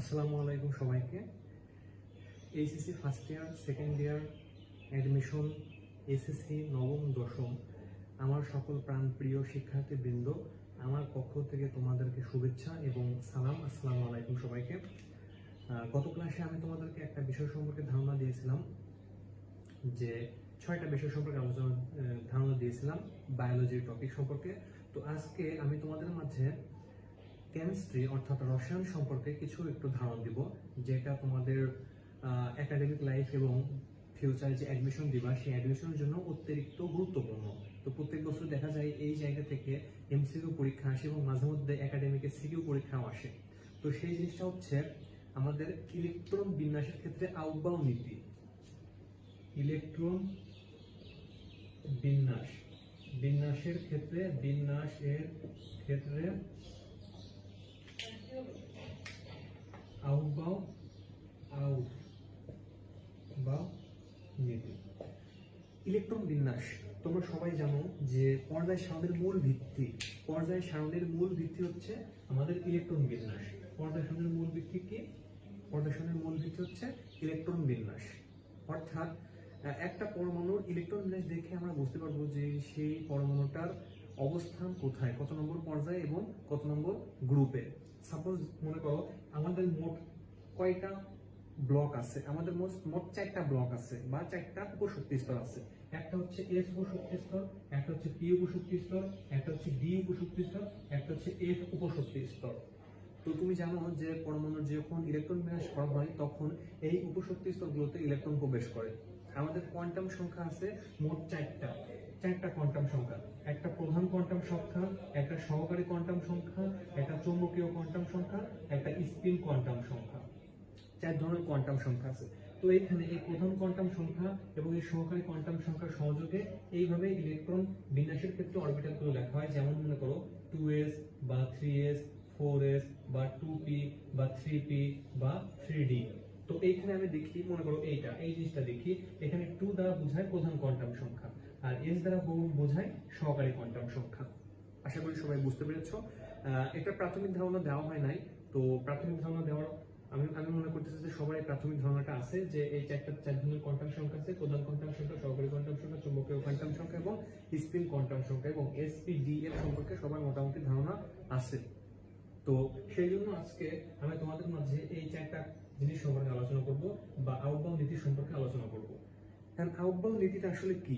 আসসালামু আলাইকুম সবাইকে। HSC first year, second year admission, SSC নবম দশম আমার সকল প্রাণপ্রিয় শিক্ষার্থীবৃন্দ, আমার পক্ষ থেকে তোমাদেরকে শুভেচ্ছা এবং সালাম। আসসালামু আলাইকুম সবাইকে। গত ক্লাসে আমি তোমাদেরকে একটা বিষয় সম্পর্কে ধারণা দিয়েছিলাম, যে 6টা বিষয় সম্পর্কে ধারণা দিয়েছিলাম বায়োলজির টপিক সম্পর্কে। তো আজকে আমি তোমাদের মাঝে কেমিস্ট্রি অর্থাৎ রসায়ন সম্পর্কে কিছু একটু ধারণা দিব, যেটা তোমাদের একাডেমিক লাইফ এবং ফিউচারে যে অ্যাডমিশন দিবা সেই অ্যাডমিশনের জন্য অতিরিক্ত গুরুত্বপূর্ণ। তো প্রত্যেক বছর দেখা যায় এই জায়গা থেকে এমসিকিউ পরীক্ষা আসে এবং মাঝে মধ্যে একাডেমিকে সিকিউ পরীক্ষাও আসে। তো সেই জিনিসটা হচ্ছে আমাদের ইলেকট্রন বিন্যাসের ক্ষেত্রে আউটবাউন্ড নীতি। ইলেকট্রন বিন্যাসের ক্ষেত্রে আউটবাউন্ড নীতি। ইলেকট্রন বিন্যাস তোমরা সবাই জানো যে পর্যায় সারণীর মূল ভিত্তি হচ্ছে আমাদের ইলেকট্রন বিন্যাস। পর্যায় সারণীর মূল ভিত্তি কি? পর্যায় সারণীর মূল ভিত্তি হচ্ছে ইলেকট্রন বিন্যাস। অর্থাৎ একটা পরমাণুর ইলেকট্রন বিন্যাস দেখে আমরা বুঝতে পারবো যে সেই পরমাণুটার অবস্থান কোথায়, কত নম্বর পর্যায়ে এবং কত নম্বর গ্রুপে। সাপোজ মনে করো আমাদের মোট কয়টা ব্লক আছে, আমাদের মোট 4টা ব্লক আছে বা 4টা উপশক্তি স্তর আছে। একটা হচ্ছে এস উপশক্তি স্তর, একটা হচ্ছে পি উপশক্তি স্তর, একটা হচ্ছে ডি উপশক্তি স্তর, একটা হচ্ছে এফ উপশক্তি স্তর। তো তুমি জানো যে পরমাণুর যখন ইলেকট্রন বিন্যাস করা হয় তখন এই উপশক্তি স্তরগুলোতে ইলেকট্রন প্রবেশ করে। আমাদের কোয়ান্টাম সংখ্যা আছে মোট 4টা কোয়ান্টাম সংখ্যা। একটা প্রধান কোয়ান্টাম সংখ্যা, একটা সহকারী কোয়ান্টাম সংখ্যা, একটা চৌম্বকীয় কোয়ান্টাম সংখ্যা, একটা স্পিন কোয়ান্টাম সংখ্যা। 4 ধরনের কোয়ান্টাম সংখ্যা আছে। তো এইখানে এই প্রধান কোয়ান্টাম সংখ্যা এবং এই সহকারী কোয়ান্টাম সংখ্যার সহযোগে এইভাবে ইলেকট্রন বিন্যাসের ক্ষেত্রে অরবিটালগুলো লেখা হয়। যেমন মনে করো 2s বা 3s, 4s বা 2p বা 3p বা 3d। তো এইখানে আমি দেখি, মনে করো এই জিনিসটা দেখি, এখানে 2 দ্বারা বোঝায় প্রধান কোয়ান্টাম সংখ্যা আর s দ্বারা বোঝায় সহকারী কোয়ান্টাম সংখ্যা। আশা করি সবাই বুঝতে পেরেছো। এটা প্রাথমিক ধারণা দেওয়া হয় নাই, তো প্রাথমিক ধারণা দেওয়ার আমি মনে করতেছি যে সবাই প্রাথমিক ধারণাটা আছে যে এই 4 ধরনের কোয়ান্টাম সংখ্যা আছে: প্রধান কোয়ান্টাম সংখ্যা, সহকারী কোয়ান্টাম সংখ্যা, চৌম্বকীয় কোয়ান্টাম সংখ্যা এবং স্পিন কোয়ান্টাম সংখ্যা, এবং এসপি-ডি এর সম্পর্কে সবার মোটামুটি ধারণা আছে। তো সেই জন্য আজকে আমি তোমাদের মাঝে এই 4টা জিনিস সম্পর্কে আলোচনা করব বা আউটবাউন্ড নীতি সম্পর্কে আলোচনা করব। কারণ আউটবাউন্ড নীতিটা আসলে কি?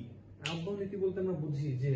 আউটবাউন্ড নীতি বলতে আমরা বুঝি যে